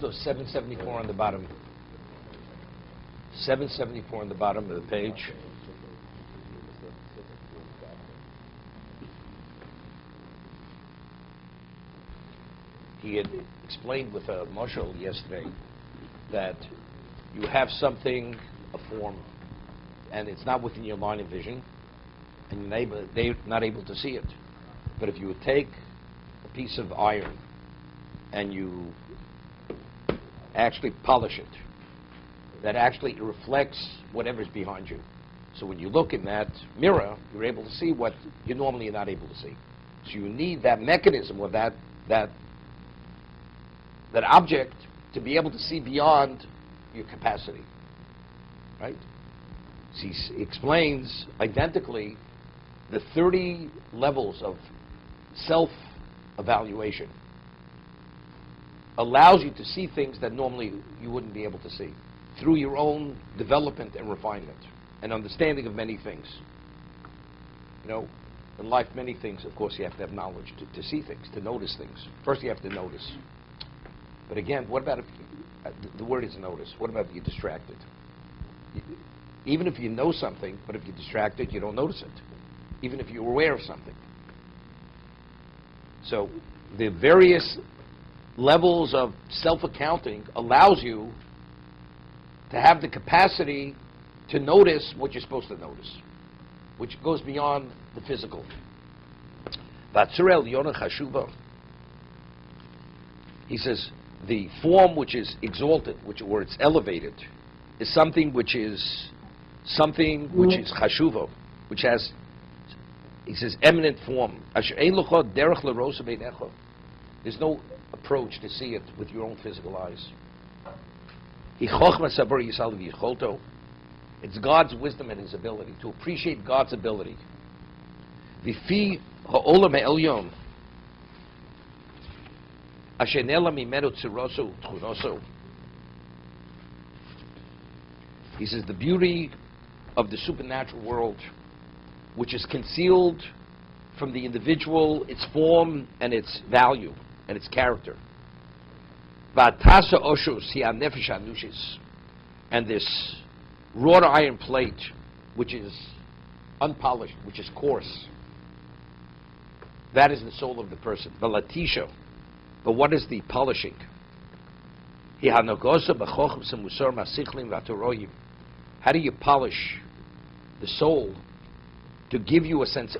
So 774 on the bottom. 774 on the bottom of the page. He had explained with a marshal yesterday that you have something, a form, and it's not within your line of vision, and they're not able to see it. But if you would take a piece of iron and you actually polish it, that actually reflects whatever's behind you. So when you look in that mirror, you're able to see what you normally are not able to see. So you need that mechanism or that object to be able to see beyond your capacity, right? So he explains identically the 30 levels of self-evaluation allows you to see things that normally you wouldn't be able to see through your own development and refinement and understanding of many things. You know, in life, many things, of course, you have to have knowledge to see things, to notice things. First, you have to notice. But again, what about if the word is notice? What about if you're distracted? Even if you know something, but if you're distracted, you don't notice it. Even if you're aware of something. So the various levels of self-accounting allows you to have the capacity to notice what you're supposed to notice, which goes beyond the physical. He says, the form which is exalted, or it's elevated, is something which is chashuvo, which has, he says, eminent form. There's no approach to see it with your own physical eyes. It's God's wisdom and His ability, to appreciate God's ability. He says the beauty of the supernatural world, which is concealed from the individual, its form and its value and its character. And this wrought iron plate, which is unpolished, which is coarse, that is the soul of the person. But what is the polishing? How do you polish the soul to give you a sense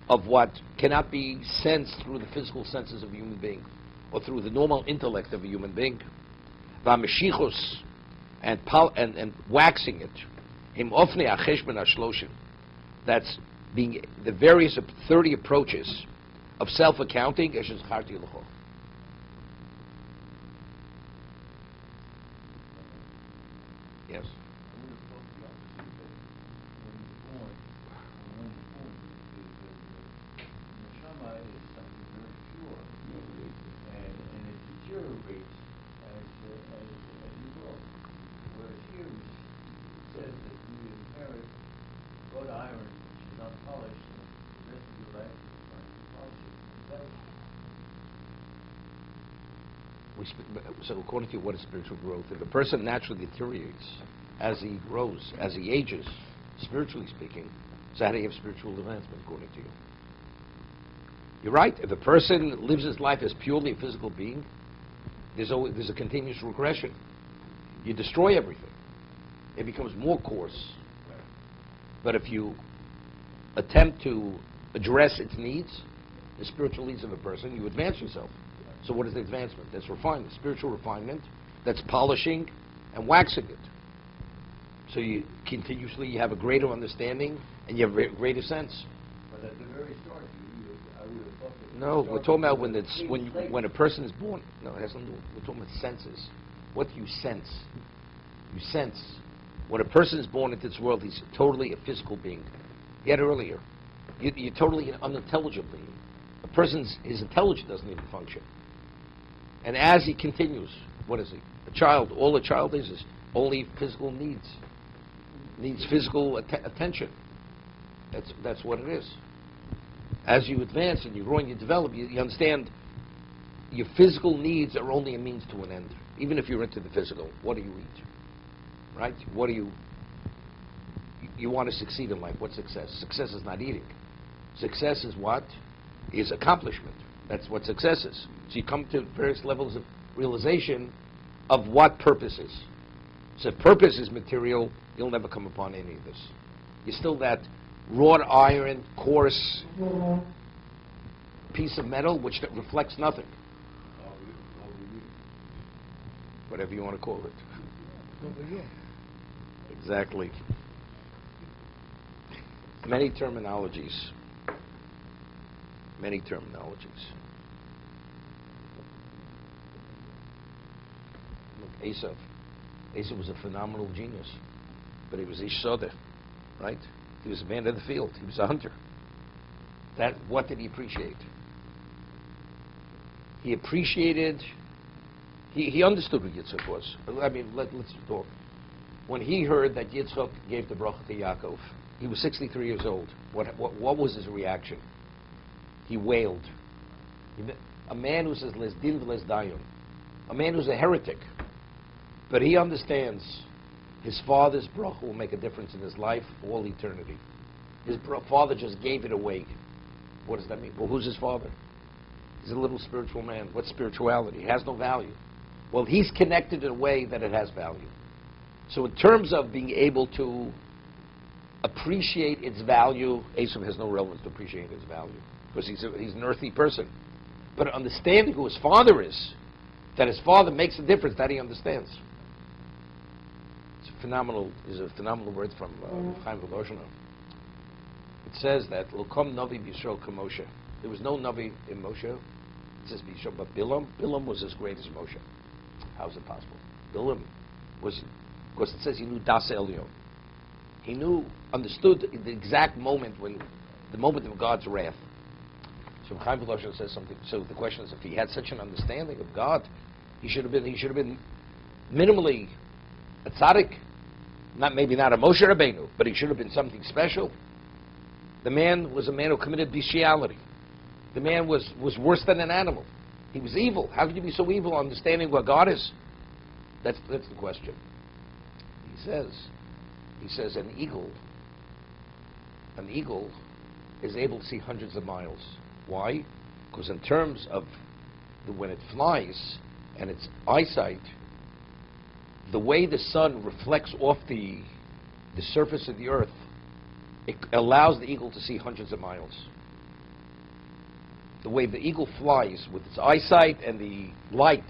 of what cannot be sensed through the physical senses of a human being or through the normal intellect of a human being? And waxing it. That's being the various 30 approaches of self-accounting. Yes. So according to you, what is spiritual growth? If a person naturally deteriorates as he grows, as he ages, spiritually speaking, so how do you have spiritual advancement according to you? You're right. If a person lives his life as purely a physical being, there's a continuous regression. You destroy everything. It becomes more coarse. But if you attempt to address its needs, the spiritual needs of a person, you advance yourself. So what is the advancement? That's refinement, spiritual refinement. That's polishing and waxing it. So you continuously have a greater understanding and you have a greater sense. But at the very start, I would have thought that... No, we're talking about when a person is born. No, it has nothing to do. We're talking about senses. What do you sense? You sense. When a person is born into this world, he's totally a physical being. Yet earlier, you're totally an unintelligible being. His intelligence doesn't even function. And as he continues, what is he? A child. All a child is only physical needs. Needs physical attention. That's what it is. As you advance and you grow and you develop, you understand your physical needs are only a means to an end. Even if you're into the physical, what do you eat? Right? What do you want to succeed in life? What's success? Success is not eating. Success is what? Is accomplishment. That's what success is. So you come to various levels of realization of what purpose is. So if purpose is material, you'll never come upon any of this. You're still that wrought iron, coarse piece of metal which reflects nothing. Whatever you want to call it. Exactly. Many terminologies. Many terminologies. Look, Esav. Esav was a phenomenal genius, but he was Ish Sodeh, right? He was a man of the field. He was a hunter. What did he appreciate? He appreciated. He understood what Yitzchak was. I mean, let's talk. When he heard that Yitzchak gave the bracha to Yaakov, he was 63 years old. What was his reaction? He wailed. A man who says, Les din v'les dayon. A man who's a heretic. But he understands his father's bracha will make a difference in his life for all eternity. His father just gave it away. What does that mean? Well, who's his father? He's a little spiritual man. What's spirituality? It has no value. Well, he's connected in a way that it has value. So in terms of being able to appreciate its value, Esav has no relevance to appreciate its value, because he's an earthly person. But understanding who his father is, that his father makes a difference, that he understands. It's a phenomenal word from Chaim Volozhiner. It says that L'kom Navi B'Yisrael K'Moshe. There was no Navi in Moshe. It says B'Yisrael, but Bilam was as great as Moshe. How is it possible? Bilam was, because it says he knew Das Elyon. He understood the exact moment the moment of God's wrath. So Chaim Volozhiner says something. So the question is, if he had such an understanding of God, he should have been minimally a tzaddik, maybe not a Moshe Rabbeinu, but he should have been something special. The man was a man who committed bestiality. The man was worse than an animal. He was evil. How could you be so evil, understanding what God is? That's the question. He says an eagle is able to see hundreds of miles. Why? Because in terms of when it flies and its eyesight, the way the sun reflects off the surface of the earth, it allows the eagle to see hundreds of miles. The way the eagle flies with its eyesight and the light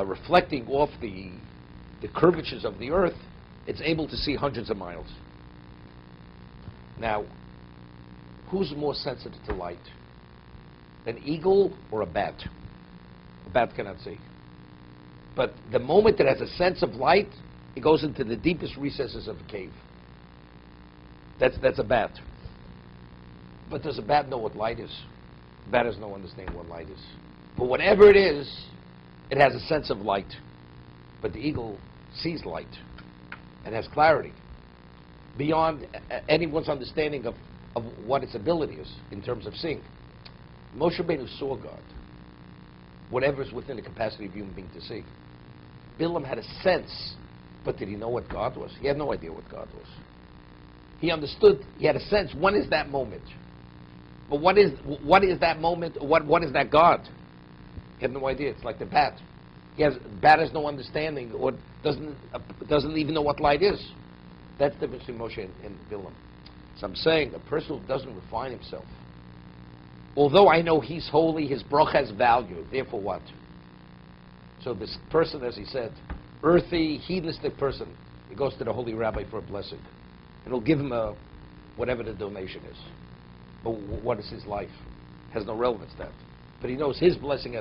reflecting off the curvatures of the earth, it's able to see hundreds of miles. Now, who's more sensitive to light? An eagle or a bat? A bat cannot see. But the moment it has a sense of light, it goes into the deepest recesses of a cave. That's a bat. But does a bat know what light is? A bat has no understanding what light is. But whatever it is, it has a sense of light. But the eagle sees light and has clarity beyond anyone's understanding of what its ability is in terms of seeing. Moshe Rabbeinu saw God, whatever is within the capacity of a human being to see. Bilam had a sense, but did he know what God was? He had no idea what God was. He understood, he had a sense, when is that moment? But what is that moment, what is that God? He had no idea. It's like the bat. Bat has no understanding, or doesn't even know what light is. That's the difference between Moshe and Bilam. So I'm saying a person who doesn't refine himself, although I know he's holy, his bracha has value, therefore what? So this person, as he said, earthy, hedonistic person, he goes to the holy rabbi for a blessing. And he'll give him whatever the donation is. But what is his life? Has no relevance to that. But he knows his blessing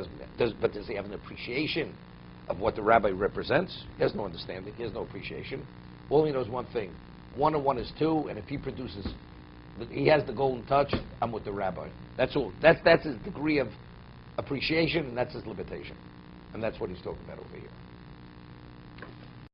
but does he have an appreciation of what the rabbi represents? He has no understanding. He has no appreciation. All he knows one thing. 1 and 1 is 2, and if he produces, he has the golden touch, I'm with the rabbi. That's all. That's his degree of appreciation, and that's his limitation. And that's what he's talking about over here.